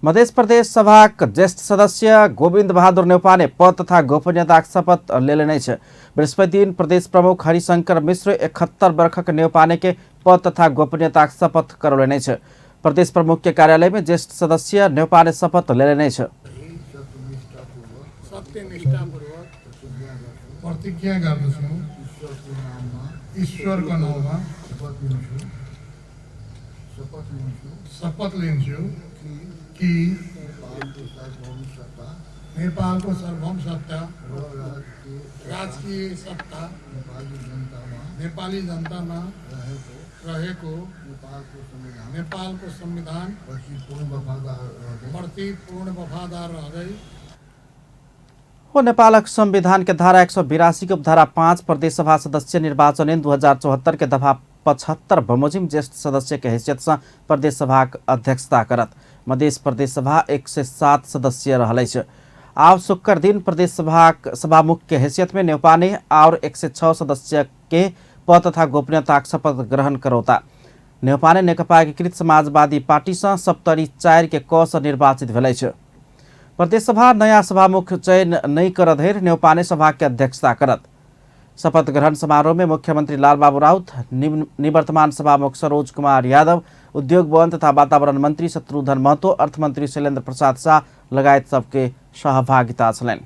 मध्य प्रदेश सभाका ज्येष्ठ सदस्य गोविंद बहादुर नेउपाने पद तथा गोपनीयताको शपथ लेने छ। बृहस्पति दिन प्रदेश प्रमुख हरिशंकर मिश्र 71 वर्षक नेउपाने के पद तथा गोपनीयता शपथ करौलेने छ। प्रदेश प्रमुख के कार्यालय में ज्येष्ठ सदस्य नेउपाने शपथ लेने छ। प्रतिज्ञा गर्दछु ईश्वरको नाममा शपथ लिन्छु कि नेपालको सार्वभौम सत्ता राजकीय सत्ता नेपाली जनतामा रहेको नेपालको संविधान प्रति पूर्ण वफादार रहँदै नेपाल संविधान के धारा 182 के उपधारा 5 प्रदेश सभा सदस्य निर्वाचन ऐन 2074 के दफा 75 बमोजिम ज्येष्ठ सदस्य के हैसियत से प्रदेश सभा अध्यक्षता करत मध्य प्रदेश सभा 107 सदस्य रहलै छ। आव शुक्र दिन प्रदेश सभामुख के हैसियत में नेउपाने और 106 सदस्य के पद तथा गोपनीयता शपथ ग्रहण करौता। नेउपाने नेकपा एकीकृत समाजवादी पार्टी से 74 के क से निर्वाचित भेलै छ। प्रदेश सभा नया सभामुख चयन नहीं कर धेर नेउपाने सभा के अध्यक्षता करत। शपथ ग्रहण समारोह में मुख्यमंत्री लालबाबू राउत, निवर्तमान सभामुख सरोज कुमार यादव, उद्योग वन तथा वातावरण मंत्री शत्रुघ्न महतो, अर्थमंत्री शैलेन्द्र प्रसाद शाह लगायत सबके सहभागिता छलैन।